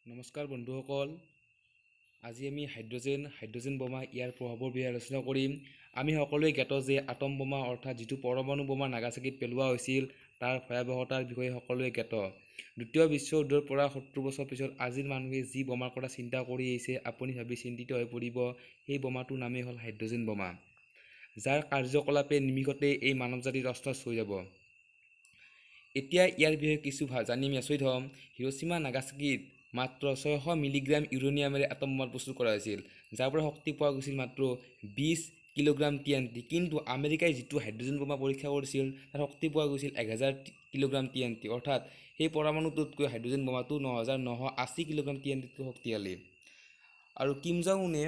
নমস্কাৰ বন্ধুসকল, আজি আমি হাইড্ৰজেন বোমা ইয়াৰ প্ৰভাৱৰ বিষয়ে আলোচনা কৰিম। আমি সকলোৱে জ্ঞাত যে আটম বোমা অৰ্থাৎ যিটো পৰমাণু বোমা নাগাচাকিত পেলোৱা হৈছিল তাৰ ভয়াৱহতাৰ বিষয়ে সকলোৱে জ্ঞাত। দ্বিতীয় বিশ্ব যুদ্ধৰ পৰা 70 বছৰ পিছত আজিৰ মানুহে যি বোমাৰ কথা চিন্তা কৰি আহিছে আপুনি ভাবি চিন্তিত হৈ পৰিব। সেই বোমাটোৰ নামেই হ'ল হাইড্ৰজেন বোমা, যাৰ কাৰ্যকলাপে নিমিষতে এই মানৱ জাতিৰ তছনছ হৈ যাব। এতিয়া ইয়াৰ বিষয়ে কিছু জানি আমি আচৰিত হ'ম। হিৰোশ্বিমা নাগাচাকিত মাত্ৰ 600 মিলিগ্ৰাম ইউৰেনিয়ামেৰে আটম বোমা প্ৰস্তুত কৰা হৈছিল, যাৰ পৰা শক্তি পোৱা গৈছিল মাত্ৰ 20 কিলোগ্ৰাম TNT। কিন্তু আমেৰিকাই যিটো হাইড্ৰজেন বোমা পৰীক্ষা কৰিছিল তাৰ শক্তি পোৱা গৈছিল 1000 কিলোগ্ৰাম TNT, অৰ্থাৎ সেই পৰমাণুটোতকৈ হাইড্ৰজেন বোমাটো 9980 কিলোগ্ৰাম TNT শক্তিশালী। আৰু কিম জং উনে,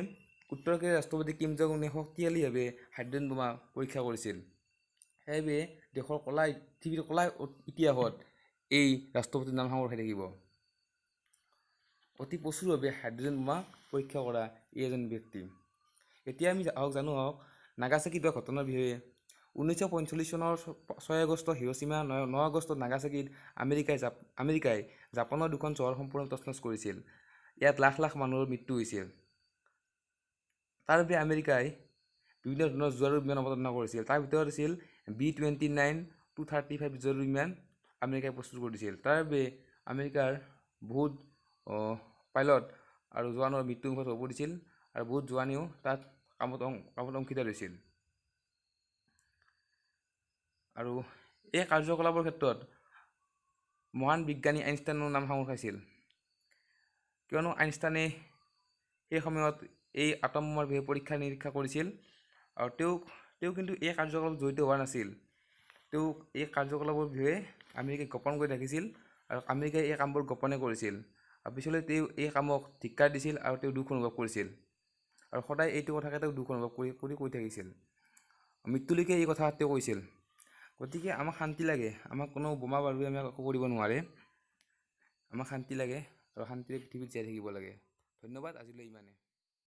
উত্তৰ কোৰিয়াৰ ৰাষ্ট্ৰপতি কিম জং উনে শক্তিশালীভাৱে হাইড্ৰজেন বোমা পৰীক্ষা কৰিছিল। সেইবাবে দেশৰ পৃথিৱীৰ কলা ইতিহাসত এই ৰাষ্ট্ৰপতিৰ নাম সাঙুৰ খাই থাকিব। অতি প্ৰচুৰভাৱে হাইড্ৰজেন বোমা পৰীক্ষা কৰা এই এজন ব্যক্তি। এতিয়া আমি জানো নাগাচাকিত হোৱা ঘটনাৰ বিষয়ে। 1945 চনৰ 6 আগষ্ট হিৰোশ্বিমা, 9 আগষ্টত নাগাচাকিত আমেৰিকাই জাপানৰ দুখন চহৰ সম্পূৰ্ণ তছনছ কৰিছিল। ইয়াত লাখ লাখ মানুহৰ মৃত্যু হৈছিল। তাৰ বাবে আমেৰিকাই বিভিন্ন ধৰণৰ জুৱাৰু বিমান অৱতীৰ্ণ কৰিছিল। তাৰ ভিতৰত আছিল B-29-235 জুৱাৰু বিমান আমেৰিকাই প্ৰস্তুত কৰিছিল। তাৰ বাবে আমেৰিকাৰ বহুত পাইলট আৰু জোৱানৰ মৃত্যুমুখত হৈ পৰিছিল আৰু বহুত জোৱানেও তাত কামত অংশীদাৰ হৈছিল। আৰু এই কাৰ্যকলাপৰ ক্ষেত্ৰত মহান বিজ্ঞানী আইনষ্টাইনৰ নাম সাঙুৰ খাইছিল, কিয়নো আইনষ্টাইনে সেই সময়ত এই আটম বোমাৰ বিষয়ে পৰীক্ষা নিৰীক্ষা কৰিছিল। আৰু তেওঁ কিন্তু এই কাৰ্যকলাপত জড়িত হোৱা নাছিল। তেওঁ এই কাৰ্যকলাপৰ বিষয়ে আমেৰিকাই গোপন কৰি ৰাখিছিল আৰু আমেৰিকাই এই কামবোৰ গোপনে কৰিছিল। আৰু পিছলৈ তেওঁ এই কামক ধিক্কাৰ দিছিল আৰু তেওঁ দুখ অনুভৱ কৰিছিল আৰু সদায় এইটো কথাকে তেওঁ দুখ অনুভৱ কৰি কৈ থাকিছিল। মৃত্যুলৈকে এই কথা তেওঁ কৈছিল। গতিকে আমাক শান্তি লাগে, আমাক কোনো বোমা বাৰুৱে আমাক একো কৰিব নোৱাৰে। আমাক শান্তি লাগে আৰু শান্তিৰে পৃথিৱীত জীয়াই থাকিব লাগে। ধন্যবাদ, আজিলৈ ইমানে।